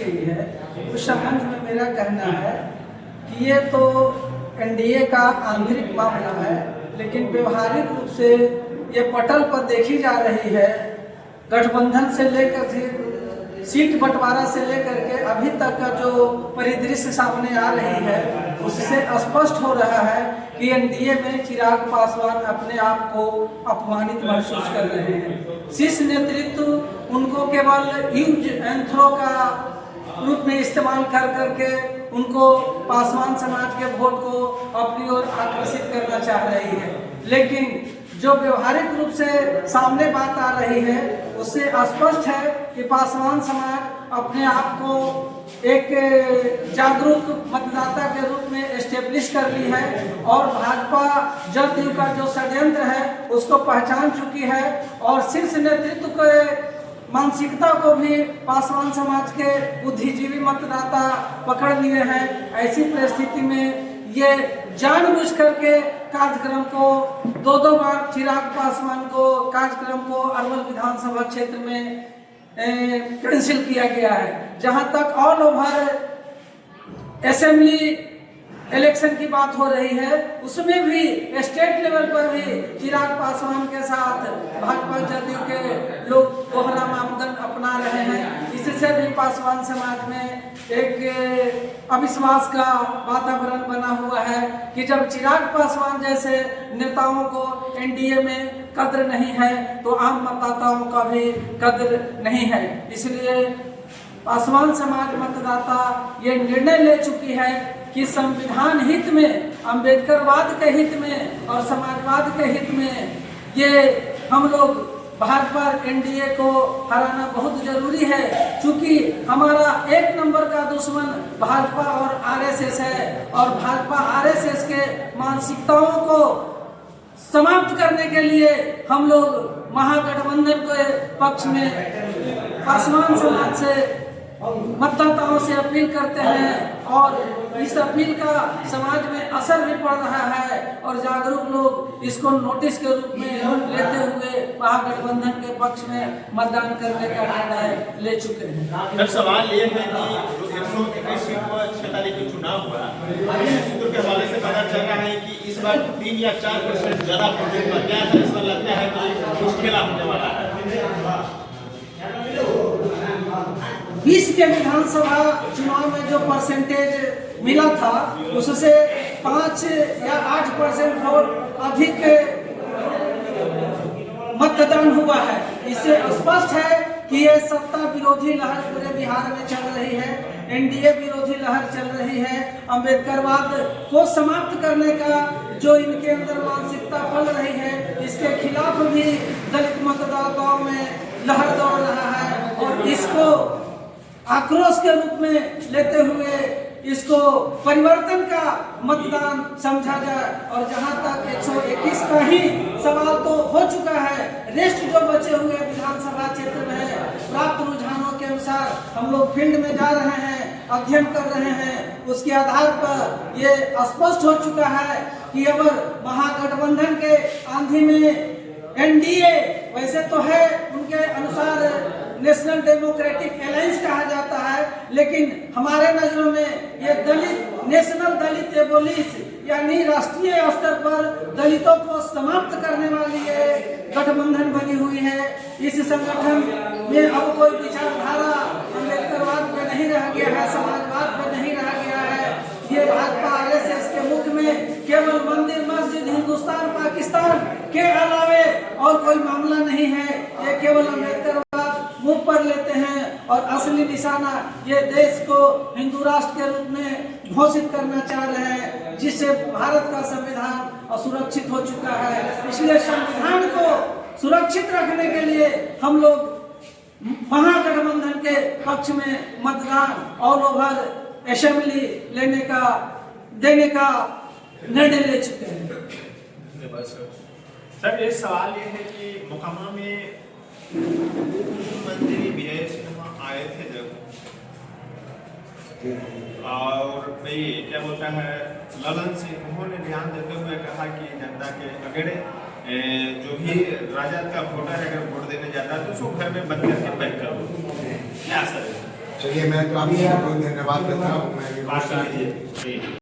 गई है, उस संबंध में मेरा कहना है कि ये तो एनडीए का आंतरिक मामला है, लेकिन व्यवहारिक रूप से ये पटल पर देखी जा रही है। गठबंधन से लेकर सीट बंटवारा से लेकर के अभी तक का जो परिदृश्य सामने आ रही है, उससे स्पष्ट हो रहा है कि एनडीए में चिराग पासवान अपने आप को अपमानित महसूस कर रहे हैं। शीर्ष नेतृत्व उनको केवल यूज एंड थ्रो का रूप में इस्तेमाल कर करके उनको पासवान समाज के वोट को अपनी ओर आकर्षित करना चाह रही है, लेकिन जो व्यवहारिक रूप से सामने बात आ रही है उससे स्पष्ट है कि पासवान समाज अपने आप को एक जागरूक मतदाता के रूप में एस्टेब्लिश कर ली है और भाजपा जदयू का जो षड्यंत्र है उसको पहचान चुकी है और शीर्ष नेतृत्व के मानसिकता को भी पासवान समाज के बुद्धिजीवी मतदाता पकड़ लिए हैं। ऐसी परिस्थिति में ये जानबूझ करके कार्यक्रम को दो बार चिराग पासवान को कार्यक्रम को अरवल विधानसभा क्षेत्र में कैंसिल किया गया है। जहां तक ऑल ओवर असेंबली इलेक्शन की बात हो रही है, उसमें भी स्टेट लेवल पर भी चिराग पासवान के साथ भाजपा जदयू के लोग दोहरा मापदंड अपना रहे हैं। इससे भी पासवान समाज में एक अविश्वास का वातावरण बना हुआ है कि जब चिराग पासवान जैसे नेताओं को एनडीए में कद्र नहीं है तो आम मतदाताओं का भी कद्र नहीं है। इसलिए पासवान समाज मतदाता ये निर्णय ले चुकी है कि संविधान हित में, अम्बेडकरवाद के हित में और समाजवाद के हित में ये हम लोग भाजपा एनडीए को हराना बहुत जरूरी है, क्योंकि हमारा एक नंबर का दुश्मन भाजपा और आरएसएस है और भाजपा आरएसएस के मानसिकताओं को समाप्त करने के लिए हम लोग महागठबंधन के पक्ष में पासवान समाज से मतदाताओं से अपील करते हैं और इस अपील का समाज में असर भी पड़ रहा है और जागरूक लोग इसको नोटिस के रूप में लेते हुए महागठबंधन के पक्ष में मतदान करने का निर्णय ले चुके हैं। सवाल ये है कि जो 121 सीट पर 6 तारीख को चुनाव हुआ, सूत्रों के हवाले से पता चल रहा है कि इस बार 3 या 4% ज्यादा वोट क्या है, इस बार लगता है कि कुछ खेला होने वाला है। 20 के विधानसभा चुनाव में जो परसेंटेज मिला था उससे 5 या 8% वोट अधिक मतदान हुआ है। इससे स्पष्ट है कि ये सत्ता विरोधी लहर पूरे बिहार में चल रही है, एनडीए विरोधी लहर चल रही है। अम्बेडकरवाद को समाप्त करने का जो इनके अंदर मानसिकता पल रही है, इसके खिलाफ भी दलित मतदाताओं में लहर दौड़ रहा है और इसको आक्रोश के रूप में लेते हुए इसको परिवर्तन का मतदान समझा जाए। और जहां तक 121 का ही सवाल तो हो चुका है, रेस्ट जो बचे हुए विधानसभा क्षेत्र में है, प्राप्त रुझानों के अनुसार हम लोग फील्ड में जा रहे हैं, अध्ययन कर रहे हैं, उसके आधार पर ये स्पष्ट हो चुका है कि अगर महागठबंधन के आंधी में एनडीए वैसे तो है उनके अनुसार नेशनल डेमोक्रेटिक अलायंस कहा जाता है, लेकिन हमारे नजरों में ये दलित नेशनल दलित एबोलिश यानी राष्ट्रीय स्तर पर दलितों को समाप्त करने वाली ये गठबंधन बनी हुई है। इस संगठन में अब कोई विचारधारा अम्बेडकरवाद पे नहीं रह गया है, समाजवाद पे नहीं रह गया है। ये भाजपा आरएसएस के मुख में केवल मंदिर मस्जिद हिंदुस्तान पाकिस्तान के अलावे और कोई मामला नहीं है। ये केवल अम्बेडकर मुंह पर लेते हैं और असली निशाना ये देश को हिंदू राष्ट्र के रूप में घोषित करना चाह रहे हैं, जिससे भारत का संविधान असुरक्षित हो चुका है। इसलिए संविधान को सुरक्षित रखने के लिए हम लोग महागठबंधन के पक्ष में मतदान ऑल ओवर असेंबली देने का निर्णय ले चुके हैं। सर, ये सवाल ये है कि मोकामा में मंत्री विजय सिन्हा आए थे जब, और भाई क्या बोलता है ललन सिंह, उन्होंने ध्यान देते हुए कहा कि जनता के अगेड़े जो भी राजद का वोटर है अगर वोट देने जाता है तो उसको घर में बंद करके पैक कर दो। क्या सर? चलिए मैं तो आपको बहुत धन्यवाद देता हूँ। मैं बात कर लीजिए।